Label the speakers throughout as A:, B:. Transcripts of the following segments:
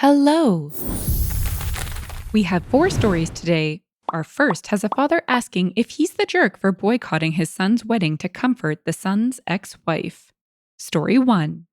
A: Hello! We have 4 stories today. Our first has a father asking if he's the jerk for boycotting his son's wedding to comfort the son's ex-wife. Story 1.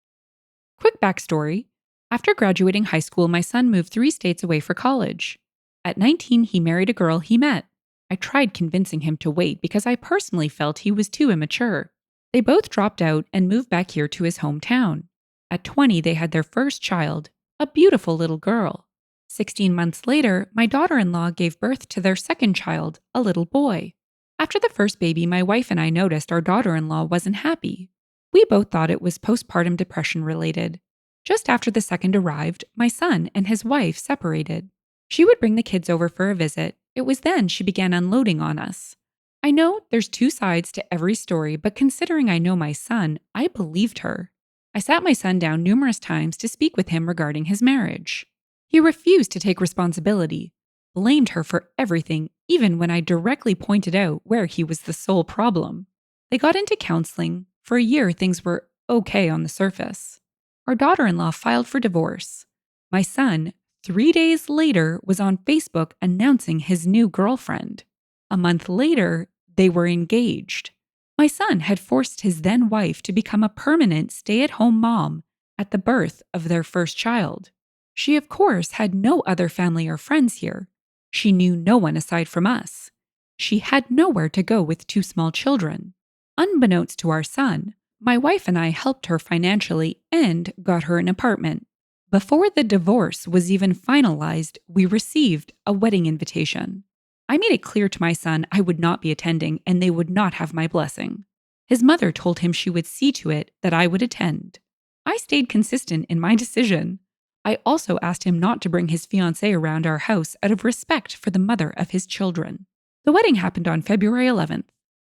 A: Quick backstory. After graduating high school, my son moved 3 states away for college. At 19, he married a girl he met. I tried convincing him to wait because I personally felt he was too immature. They both dropped out and moved back here to his hometown. At 20, they had their first child, a beautiful little girl. 16 months later, my daughter-in-law gave birth to their second child, a little boy. After the first baby, my wife and I noticed our daughter-in-law wasn't happy. We both thought it was postpartum depression related. Just after the second arrived, my son and his wife separated. She would bring the kids over for a visit. It was then she began unloading on us. I know there's 2 sides to every story, but considering I know my son, I believed her. I sat my son down numerous times to speak with him regarding his marriage. He refused to take responsibility, blamed her for everything, even when I directly pointed out where he was the sole problem. They got into counseling. For a year, things were okay on the surface. Our daughter-in-law filed for divorce. My son, 3 days later, was on Facebook announcing his new girlfriend. A month later, they were engaged. My son had forced his then wife to become a permanent stay-at-home mom at the birth of their first child. She, of course, had no other family or friends here. She knew no one aside from us. She had nowhere to go with 2 small children. Unbeknownst to our son, my wife and I helped her financially and got her an apartment. Before the divorce was even finalized, we received a wedding invitation. I made it clear to my son I would not be attending and they would not have my blessing. His mother told him she would see to it that I would attend. I stayed consistent in my decision. I also asked him not to bring his fiancée around our house out of respect for the mother of his children. The wedding happened on February 11th.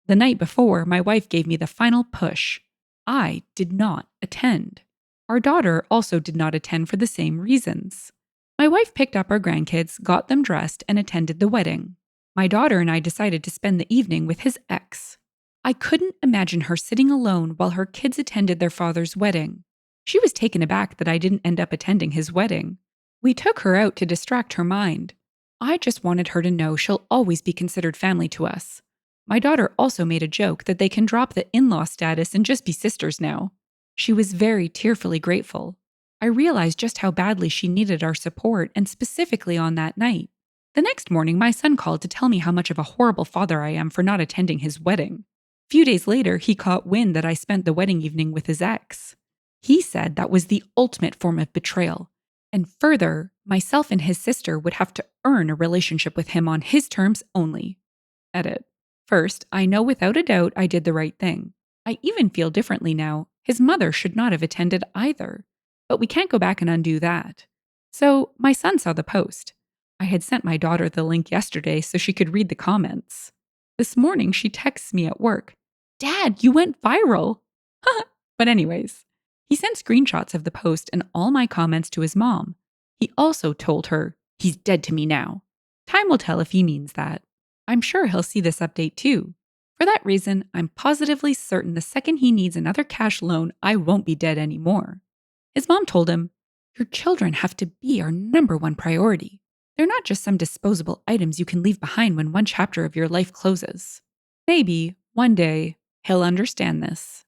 A: The night before, my wife gave me the final push. I did not attend. Our daughter also did not attend for the same reasons. My wife picked up our grandkids, got them dressed, and attended the wedding. My daughter and I decided to spend the evening with his ex. I couldn't imagine her sitting alone while her kids attended their father's wedding. She was taken aback that I didn't end up attending his wedding. We took her out to distract her mind. I just wanted her to know she'll always be considered family to us. My daughter also made a joke that they can drop the in-law status and just be sisters now. She was very tearfully grateful. I realized just how badly she needed our support, and specifically on that night. The next morning, my son called to tell me how much of a horrible father I am for not attending his wedding. A few days later, he caught wind that I spent the wedding evening with his ex. He said that was the ultimate form of betrayal. And further, myself and his sister would have to earn a relationship with him on his terms only. Edit. First, I know without a doubt I did the right thing. I even feel differently now. His mother should not have attended either. But we can't go back and undo that. So, my son saw the post. I had sent my daughter the link yesterday so she could read the comments. This morning, she texts me at work. "Dad, you went viral!" But anyways, he sent screenshots of the post and all my comments to his mom. He also told her, "He's dead to me now." Time will tell if he means that. I'm sure he'll see this update too. For that reason, I'm positively certain the second he needs another cash loan, I won't be dead anymore. His mom told him, "Your children have to be our number 1 priority. They're not just some disposable items you can leave behind when one chapter of your life closes." Maybe, one day, he'll understand this.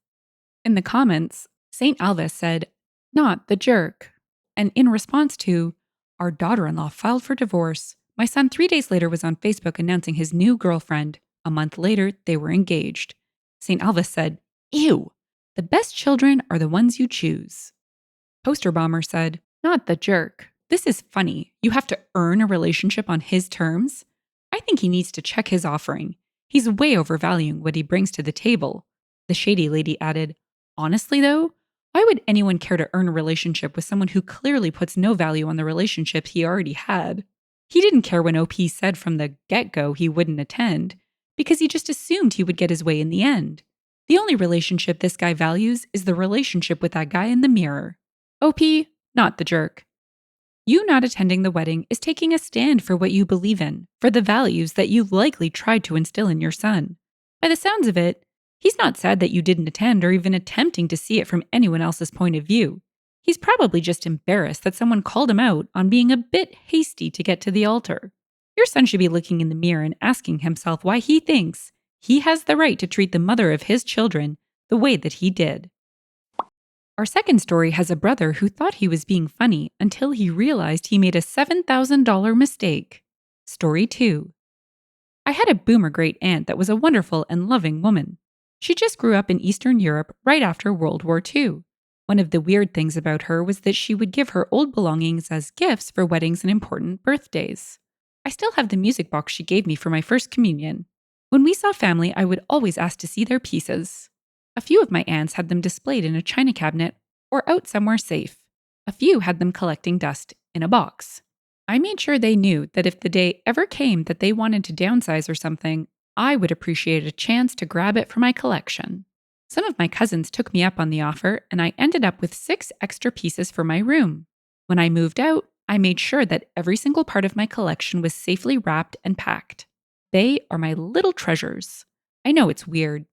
A: In the comments, St. Alvis said, "Not the jerk." And in response to, "Our daughter-in-law filed for divorce," my son 3 days later was on Facebook announcing his new girlfriend. A month later, they were engaged. St. Alvis said, "Ew, the best children are the ones you choose." Poster Bomber said, "Not the jerk. This is funny. You have to earn a relationship on his terms? I think he needs to check his offering. He's way overvaluing what he brings to the table." The shady lady added, "Honestly though, why would anyone care to earn a relationship with someone who clearly puts no value on the relationship he already had? He didn't care when OP said from the get-go he wouldn't attend, because he just assumed he would get his way in the end. The only relationship this guy values is the relationship with that guy in the mirror. OP, not the jerk." You not attending the wedding is taking a stand for what you believe in, for the values that you've likely tried to instill in your son. By the sounds of it, he's not sad that you didn't attend or even attempting to see it from anyone else's point of view. He's probably just embarrassed that someone called him out on being a bit hasty to get to the altar. Your son should be looking in the mirror and asking himself why he thinks he has the right to treat the mother of his children the way that he did. Our second story has a brother who thought he was being funny until he realized he made a $7,000 mistake. Story 2. I had a boomer great aunt that was a wonderful and loving woman. She just grew up in Eastern Europe right after World War II. One of the weird things about her was that she would give her old belongings as gifts for weddings and important birthdays. I still have the music box she gave me for my first communion. When we saw family, I would always ask to see their pieces. A few of my aunts had them displayed in a china cabinet or out somewhere safe. A few had them collecting dust in a box. I made sure they knew that if the day ever came that they wanted to downsize or something, I would appreciate a chance to grab it for my collection. Some of my cousins took me up on the offer, and I ended up with 6 extra pieces for my room. When I moved out, I made sure that every single part of my collection was safely wrapped and packed. They are my little treasures. I know it's weird.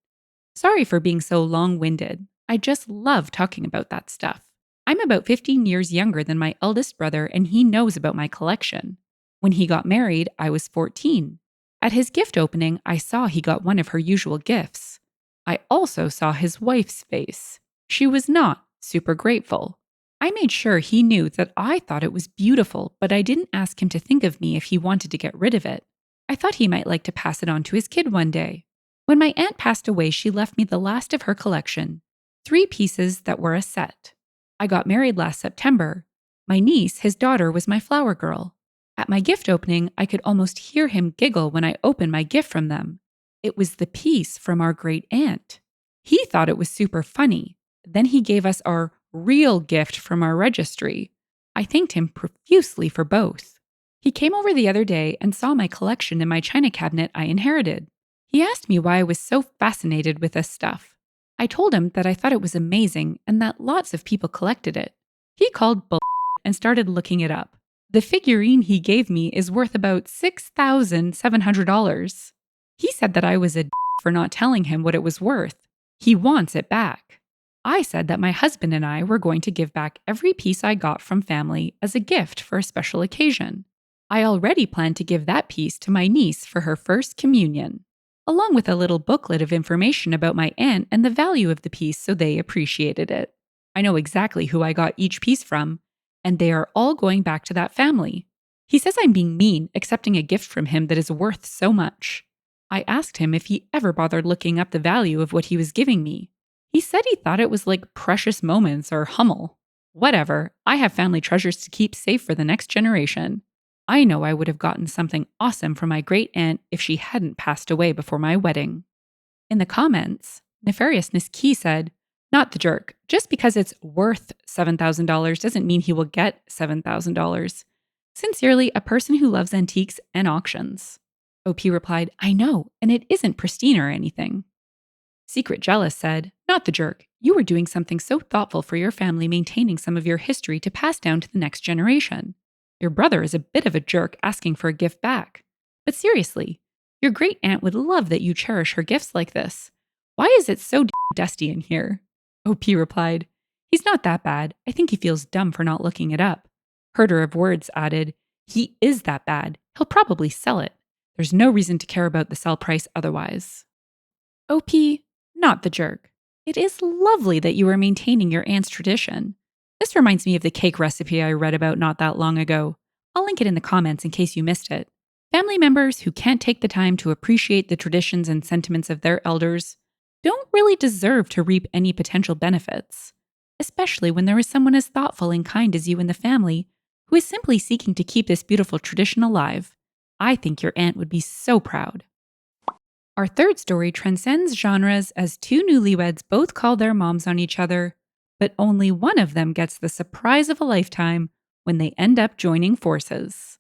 A: Sorry for being so long-winded. I just love talking about that stuff. I'm about 15 years younger than my eldest brother, and he knows about my collection. When he got married, I was 14. At his gift opening, I saw he got one of her usual gifts. I also saw his wife's face. She was not super grateful. I made sure he knew that I thought it was beautiful, but I didn't ask him to think of me if he wanted to get rid of it. I thought he might like to pass it on to his kid one day. When my aunt passed away, she left me the last of her collection, 3 pieces that were a set. I got married last September. My niece, his daughter, was my flower girl. At my gift opening, I could almost hear him giggle when I opened my gift from them. It was the piece from our great aunt. He thought it was super funny. Then he gave us our real gift from our registry. I thanked him profusely for both. He came over the other day and saw my collection in my china cabinet I inherited. He asked me why I was so fascinated with this stuff. I told him that I thought it was amazing and that lots of people collected it. He called bull and started looking it up. The figurine he gave me is worth about $6,700. He said that I was a for not telling him what it was worth. He wants it back. I said that my husband and I were going to give back every piece I got from family as a gift for a special occasion. I already planned to give that piece to my niece for her first communion, along with a little booklet of information about my aunt and the value of the piece so they appreciated it. I know exactly who I got each piece from, and they are all going back to that family. He says I'm being mean accepting a gift from him that is worth so much. I asked him if he ever bothered looking up the value of what he was giving me. He said he thought it was like precious moments or Hummel. Whatever, I have family treasures to keep safe for the next generation. I know I would have gotten something awesome from my great aunt if she hadn't passed away before my wedding. In the comments, Nefariousness Key said, "Not the jerk. Just because it's worth $7,000 doesn't mean he will get $7,000. Sincerely, a person who loves antiques and auctions." OP replied, "I know, and it isn't pristine or anything." Secret Jealous said, "Not the jerk. You were doing something so thoughtful for your family, maintaining some of your history to pass down to the next generation. Your brother is a bit of a jerk asking for a gift back. But seriously, your great aunt would love that you cherish her gifts like this. Why is it so dusty in here?" OP replied, "He's not that bad. I think he feels dumb for not looking it up." Herder of Words added, "He is that bad. He'll probably sell it. There's no reason to care about the sell price otherwise." OP, not the jerk. It is lovely that you are maintaining your aunt's tradition. This reminds me of the cake recipe I read about not that long ago. I'll link it in the comments in case you missed it. Family members who can't take the time to appreciate the traditions and sentiments of their elders don't really deserve to reap any potential benefits, especially when there is someone as thoughtful and kind as you in the family who is simply seeking to keep this beautiful tradition alive. I think your aunt would be so proud. Our third story transcends genres as 2 newlyweds both call their moms on each other, but only one of them gets the surprise of a lifetime when they end up joining forces.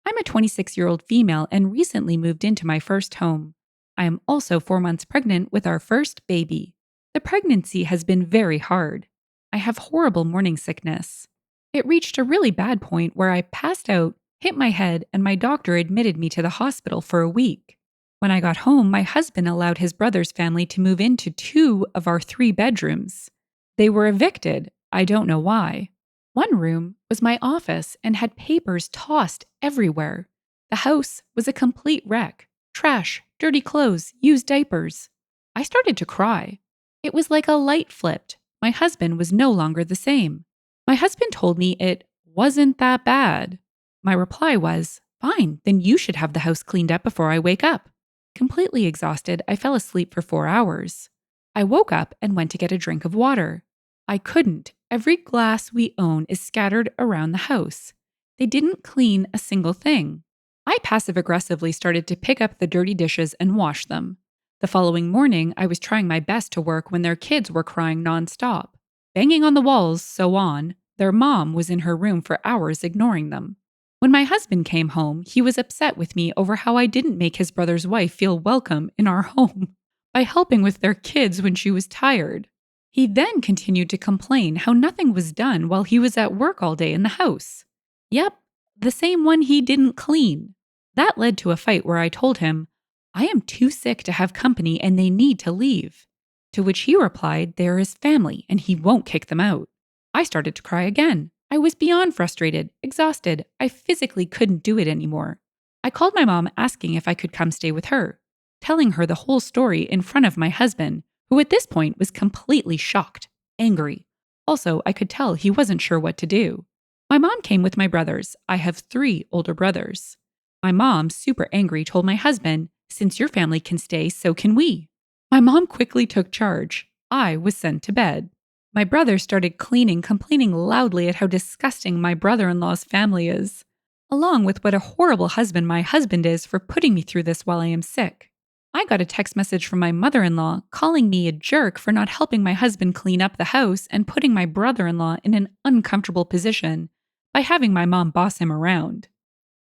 A: I'm a 26-year-old female and recently moved into my first home. I am also 4 months pregnant with our first baby. The pregnancy has been very hard. I have horrible morning sickness. It reached a really bad point where I passed out, hit my head, and my doctor admitted me to the hospital for a week. When I got home, my husband allowed his brother's family to move into 2 of our 3 bedrooms. They were evicted. I don't know why. One room was my office and had papers tossed everywhere. The house was a complete wreck: trash, dirty clothes, used diapers. I started to cry. It was like a light flipped. My husband was no longer the same. My husband told me it wasn't that bad. My reply was, "Fine, then you should have the house cleaned up before I wake up." Completely exhausted, I fell asleep for 4 hours. I woke up and went to get a drink of water. I couldn't. Every glass we own is scattered around the house. They didn't clean a single thing. I passive aggressively started to pick up the dirty dishes and wash them. The following morning, I was trying my best to work when their kids were crying nonstop, banging on the walls, so on. Their mom was in her room for hours ignoring them. When my husband came home, he was upset with me over how I didn't make his brother's wife feel welcome in our home by helping with their kids when she was tired. He then continued to complain how nothing was done while he was at work all day in the house. Yep, the same one he didn't clean. That led to a fight where I told him, "I am too sick to have company and they need to leave." To which he replied, "They're his family and he won't kick them out." I started to cry again. I was beyond frustrated, exhausted. I physically couldn't do it anymore. I called my mom asking if I could come stay with her, telling her the whole story in front of my husband, who at this point was completely shocked, angry. Also, I could tell he wasn't sure what to do. My mom came with my brothers. I have 3 older brothers. My mom, super angry, told my husband, "Since your family can stay, so can we." My mom quickly took charge. I was sent to bed. My brother started cleaning, complaining loudly at how disgusting my brother-in-law's family is, along with what a horrible husband my husband is for putting me through this while I am sick. I got a text message from my mother-in-law calling me a jerk for not helping my husband clean up the house and putting my brother-in-law in an uncomfortable position by having my mom boss him around.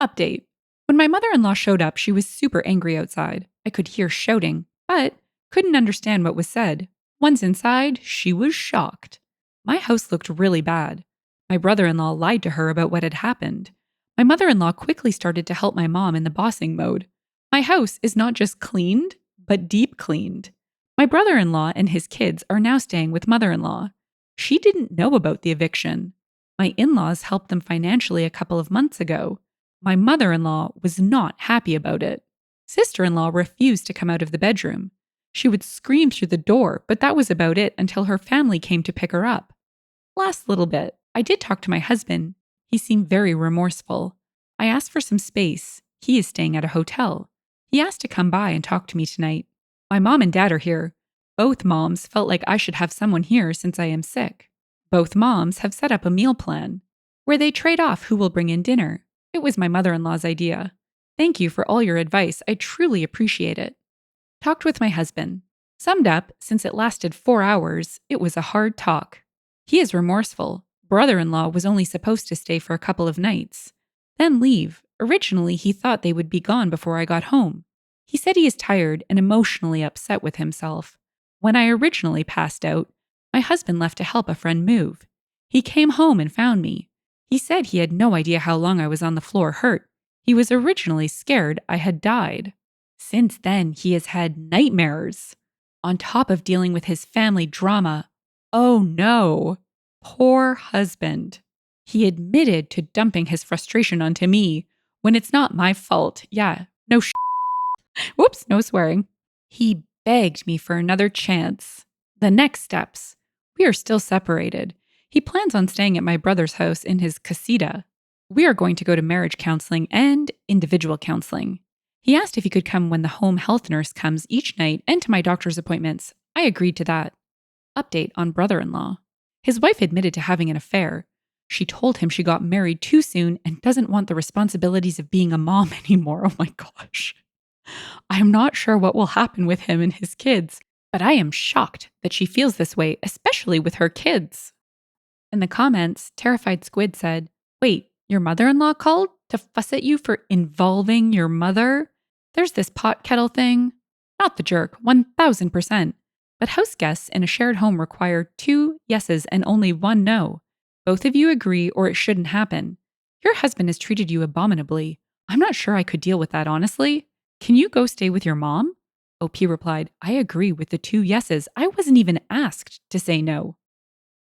A: Update. When my mother-in-law showed up, she was super angry outside. I could hear shouting, but couldn't understand what was said. Once inside, she was shocked. My house looked really bad. My brother-in-law lied to her about what had happened. My mother-in-law quickly started to help my mom in the bossing mode. My house is not just cleaned, but deep cleaned. My brother-in-law and his kids are now staying with mother-in-law. She didn't know about the eviction. My in-laws helped them financially a couple of months ago. My mother-in-law was not happy about it. Sister-in-law refused to come out of the bedroom. She would scream through the door, but that was about it until her family came to pick her up. Last little bit, I did talk to my husband. He seemed very remorseful. I asked for some space. He is staying at a hotel. He asked to come by and talk to me tonight. My mom and dad are here. Both moms felt like I should have someone here since I am sick. Both moms have set up a meal plan where they trade off who will bring in dinner. It was my mother-in-law's idea. Thank you for all your advice. I truly appreciate it. Talked with my husband. Summed up, since it lasted 4 hours, it was a hard talk. He is remorseful. Brother-in-law was only supposed to stay for a couple of nights, then leave. Originally, he thought they would be gone before I got home. He said he is tired and emotionally upset with himself. When I originally passed out, my husband left to help a friend move. He came home and found me. He said he had no idea how long I was on the floor hurt. He was originally scared I had died. Since then, he has had nightmares. On top of dealing with his family drama. Oh no. Poor husband. He admitted to dumping his frustration onto me when it's not my fault. Yeah, no Whoops, no swearing. He begged me for another chance. The next steps. We are still separated. He plans on staying at my brother's house in his casita. We are going to go to marriage counseling and individual counseling. He asked if he could come when the home health nurse comes each night and to my doctor's appointments. I agreed to that. Update on brother-in-law. His wife admitted to having an affair. She told him she got married too soon and doesn't want the responsibilities of being a mom anymore. Oh my gosh. I am not sure what will happen with him and his kids, but I am shocked that she feels this way, especially with her kids. In the comments, Terrified Squid said, "Wait, your mother-in-law called to fuss at you for involving your mother? There's this pot kettle thing." Not the jerk, 1000%. But house guests in a shared home require 2 yeses and only 1 no. Both of you agree or it shouldn't happen. Your husband has treated you abominably. I'm not sure I could deal with that, honestly. Can you go stay with your mom? OP replied, "I agree with the 2 yeses. I wasn't even asked to say no."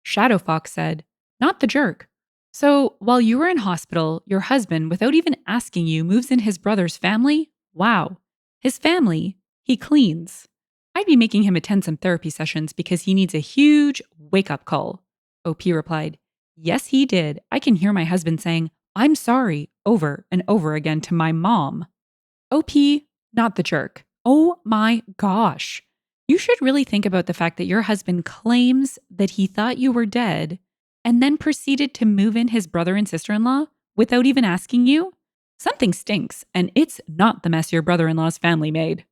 A: Shadow Fox said, "Not the jerk. So, while you were in hospital, your husband, without even asking you, moves in his brother's family? Wow. His family? He cleans. I'd be making him attend some therapy sessions because he needs a huge wake up call." OP replied, "Yes, he did. I can hear my husband saying, 'I'm sorry,' over and over again to my mom." OP, not the jerk. Oh my gosh. You should really think about the fact that your husband claims that he thought you were dead and then proceeded to move in his brother and sister in law without even asking you. Something stinks, and it's not the mess your brother in law's family made.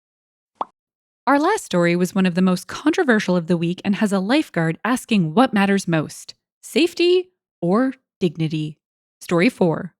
A: Our last story was one of the most controversial of the week and has a lifeguard asking what matters most: safety or dignity. Story 4.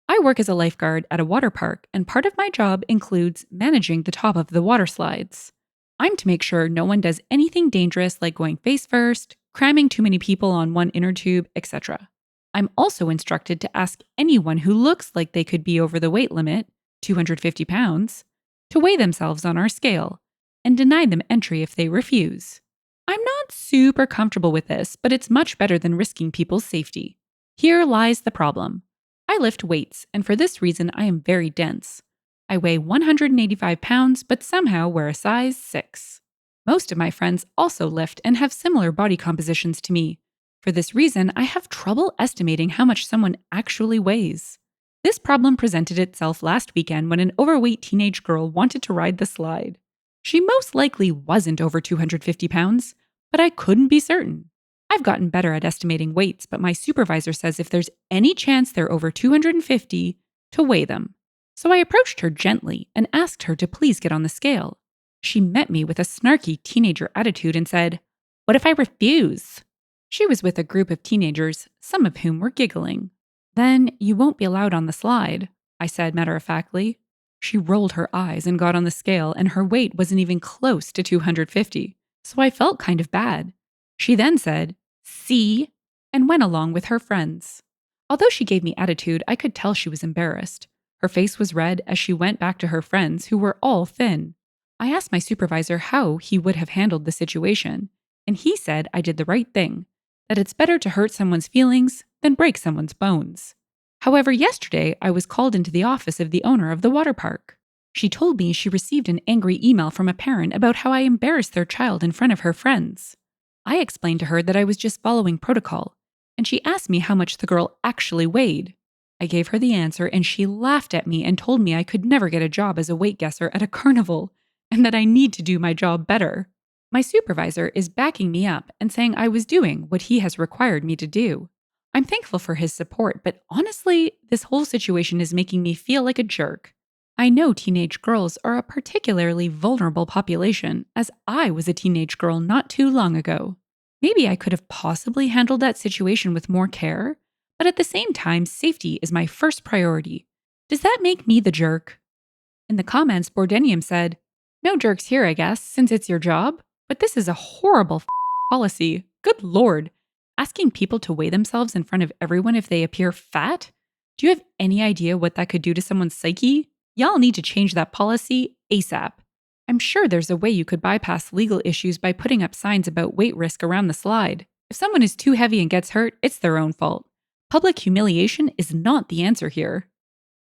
A: I work as a lifeguard at a water park, and part of my job includes managing the top of the water slides. I'm to make sure no one does anything dangerous like going face first, cramming too many people on one inner tube, etc. I'm also instructed to ask anyone who looks like they could be over the weight limit, 250 pounds, to weigh themselves on our scale and deny them entry if they refuse. I'm not super comfortable with this, but it's much better than risking people's safety. Here lies the problem. I lift weights, and for this reason, I am very dense. I weigh 185 pounds, but somehow wear a size 6. Most of my friends also lift and have similar body compositions to me. For this reason, I have trouble estimating how much someone actually weighs. This problem presented itself last weekend when an overweight teenage girl wanted to ride the slide. She most likely wasn't over 250 pounds, but I couldn't be certain. I've gotten better at estimating weights, but my supervisor says if there's any chance they're over 250, to weigh them. So I approached her gently and asked her to please get on the scale. She met me with a snarky teenager attitude and said, "What if I refuse?" She was with a group of teenagers, some of whom were giggling. "Then you won't be allowed on the slide," I said matter-of-factly. She rolled her eyes and got on the scale, and her weight wasn't even close to 250, so I felt kind of bad. She then said, "See?" and went along with her friends. Although she gave me attitude, I could tell she was embarrassed. Her face was red as she went back to her friends, who were all thin. I asked my supervisor how he would have handled the situation, and he said I did the right thing, that it's better to hurt someone's feelings than break someone's bones. However, yesterday I was called into the office of the owner of the water park. She told me she received an angry email from a parent about how I embarrassed their child in front of her friends. I explained to her that I was just following protocol, and she asked me how much the girl actually weighed. I gave her the answer, and she laughed at me and told me I could never get a job as a weight guesser at a carnival, and that I need to do my job better. My supervisor is backing me up and saying I was doing what he has required me to do. I'm thankful for his support, but honestly, this whole situation is making me feel like a jerk. I know teenage girls are a particularly vulnerable population, as I was a teenage girl not too long ago. Maybe I could have possibly handled that situation with more care, but at the same time, safety is my first priority. Does that make me the jerk? In the comments, Bordenium said, "No jerks here, I guess, since it's your job, but this is a horrible policy. Good lord. Asking people to weigh themselves in front of everyone if they appear fat? Do you have any idea what that could do to someone's psyche? Y'all need to change that policy ASAP. I'm sure there's a way you could bypass legal issues by putting up signs about weight risk around the slide. If someone is too heavy and gets hurt, it's their own fault. Public humiliation is not the answer here."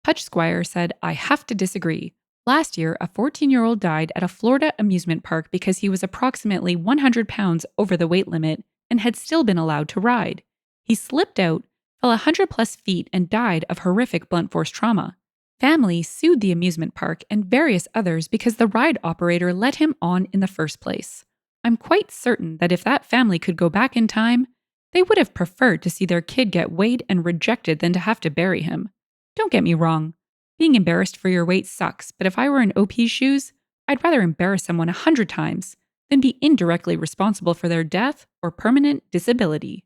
A: Hutch Squire said, "I have to disagree. Last year, a 14-year-old died at a Florida amusement park because he was approximately 100 pounds over the weight limit and had still been allowed to ride. He slipped out, fell 100 plus feet, and died of horrific blunt force trauma. Family sued the amusement park and various others because the ride operator let him on in the first place. I'm quite certain that if that family could go back in time, they would have preferred to see their kid get weighed and rejected than to have to bury him. Don't get me wrong. Being embarrassed for your weight sucks, but if I were in OP's shoes, I'd rather embarrass someone 100 times than be indirectly responsible for their death or permanent disability."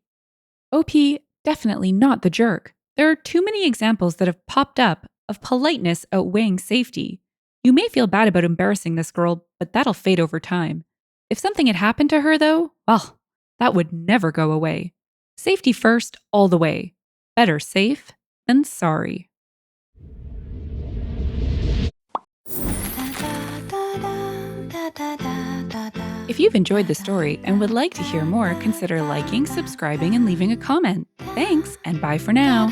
A: OP, definitely not the jerk. There are too many examples that have popped up of politeness outweighing safety. You may feel bad about embarrassing this girl, but that'll fade over time. If something had happened to her, though, well, that would never go away. Safety first, all the way. Better safe than sorry. If If you've enjoyed the story and would like to hear more, consider liking, subscribing, and leaving a comment. Thanks, and bye for now.